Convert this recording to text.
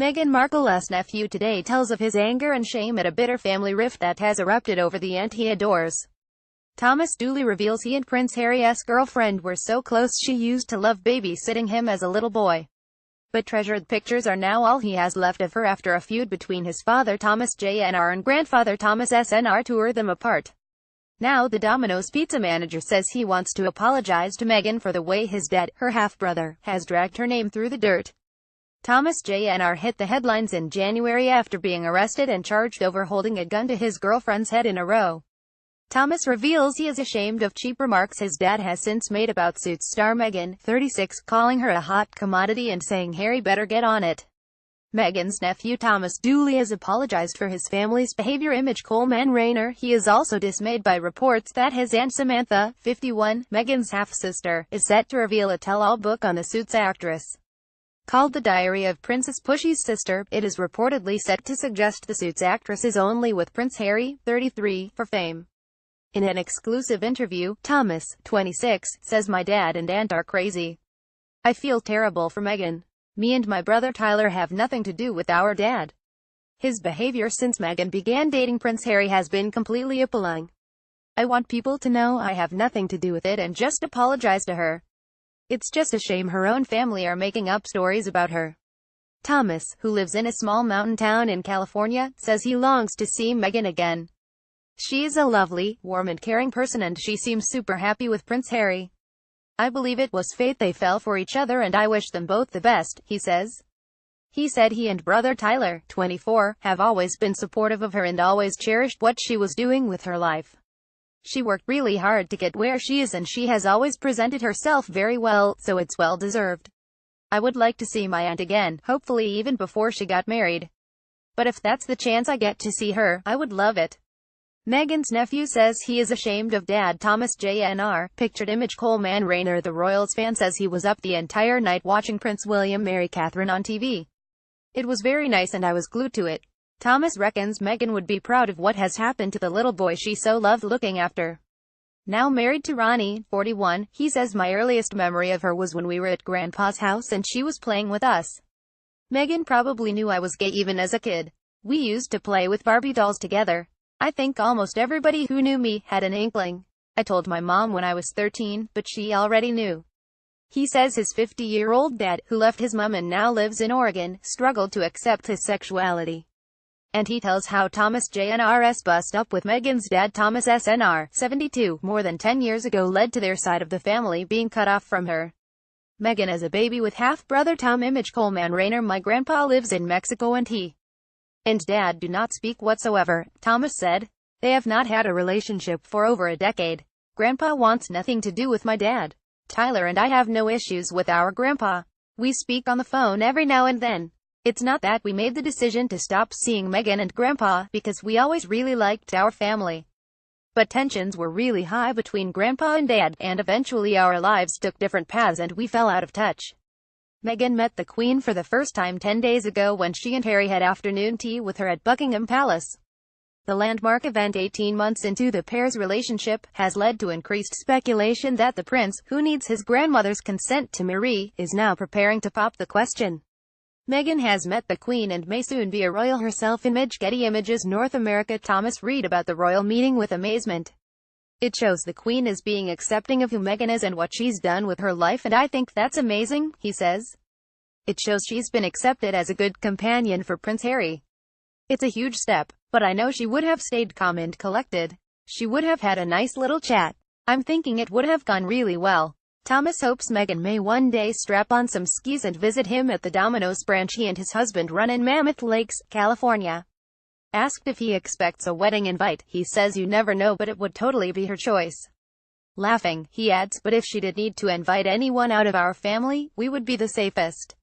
Meghan Markle's nephew today tells of his anger and shame at a bitter family rift that has erupted over the aunt he adores. Thomas Dooley reveals he and Prince Harry's girlfriend were so close she used to love babysitting him as a little boy. But treasured pictures are now all he has left of her after a feud between his father Thomas Jr. and grandfather Thomas Sr. tore them apart. Now the Domino's pizza manager says he wants to apologize to Meghan for the way his dad, her half-brother, has dragged her name through the dirt. Thomas Jr. hit the headlines in January after being arrested and charged over holding a gun to his girlfriend's head in a row. Thomas reveals he is ashamed of cheap remarks his dad has since made about Suits star Meghan, 36, calling her a hot commodity and saying Harry better get on it. Meghan's nephew Thomas Dooley has apologized for his family's behavior. Image Coleman Rayner. He is also dismayed by reports that his aunt Samantha, 51, Meghan's half-sister, is set to reveal a tell-all book on the Suits actress. Called The Diary of Princess Pushy's Sister, it is reportedly set to suggest the Suits actress is only with Prince Harry, 33, for fame. In an exclusive interview, Thomas, 26, says my dad and aunt are crazy. I feel terrible for Meghan. Me and my brother Tyler have nothing to do with our dad. His behavior since Meghan began dating Prince Harry has been completely appalling. I want people to know I have nothing to do with it and just apologize to her. It's just a shame her own family are making up stories about her. Thomas, who lives in a small mountain town in California, says he longs to see Meghan again. She is a lovely, warm and caring person and she seems super happy with Prince Harry. I believe it was fate they fell for each other and I wish them both the best, he says. He said he and brother Tyler, 24, have always been supportive of her and always cherished what she was doing with her life. She worked really hard to get where she is and she has always presented herself very well, so it's well deserved. I would like to see my aunt again, hopefully even before she got married. But if that's the chance I get to see her, I would love it. Meghan's nephew says he is ashamed of dad Thomas Jr. Pictured Image Coleman Rayner. The Royals fan says he was up the entire night watching Prince William marry Catherine on TV. It was very nice and I was glued to it. Thomas reckons Meghan would be proud of what has happened to the little boy she so loved looking after. Now married to Ronnie, 41, he says my earliest memory of her was when we were at Grandpa's house and she was playing with us. Meghan probably knew I was gay even as a kid. We used to play with Barbie dolls together. I think almost everybody who knew me had an inkling. I told my mom when I was 13, but she already knew. He says his 50-year-old dad, who left his mom and now lives in Oregon, struggled to accept his sexuality. And he tells how Thomas Jr.'s bust up with Meghan's dad Thomas Sr., 72, more than 10 years ago led to their side of the family being cut off from her. Meghan as a baby with half-brother Tom. Image Coleman Rayner. My grandpa lives in Mexico and he and dad do not speak whatsoever, Thomas said. They have not had a relationship for over a decade. Grandpa wants nothing to do with my dad. Tyler and I have no issues with our grandpa. We speak on the phone every now and then. It's not that we made the decision to stop seeing Meghan and grandpa, because we always really liked our family. But tensions were really high between grandpa and dad, and eventually our lives took different paths and we fell out of touch. Meghan met the Queen for the first time 10 days ago when she and Harry had afternoon tea with her at Buckingham Palace. The landmark event 18 months into the pair's relationship has led to increased speculation that the prince, who needs his grandmother's consent to marry, is now preparing to pop the question. Meghan has met the Queen and may soon be a royal herself. Image Getty Images North America. Thomas read about the royal meeting with amazement. It shows the Queen is being accepting of who Meghan is and what she's done with her life and I think that's amazing, he says. It shows she's been accepted as a good companion for Prince Harry. It's a huge step, but I know she would have stayed calm and collected. She would have had a nice little chat. I'm thinking it would have gone really well. Thomas hopes Meghan may one day strap on some skis and visit him at the Domino's branch he and his husband run in Mammoth Lakes, California. Asked if he expects a wedding invite, he says you never know but it would totally be her choice. Laughing, he adds, but if she did need to invite anyone out of our family, we would be the safest.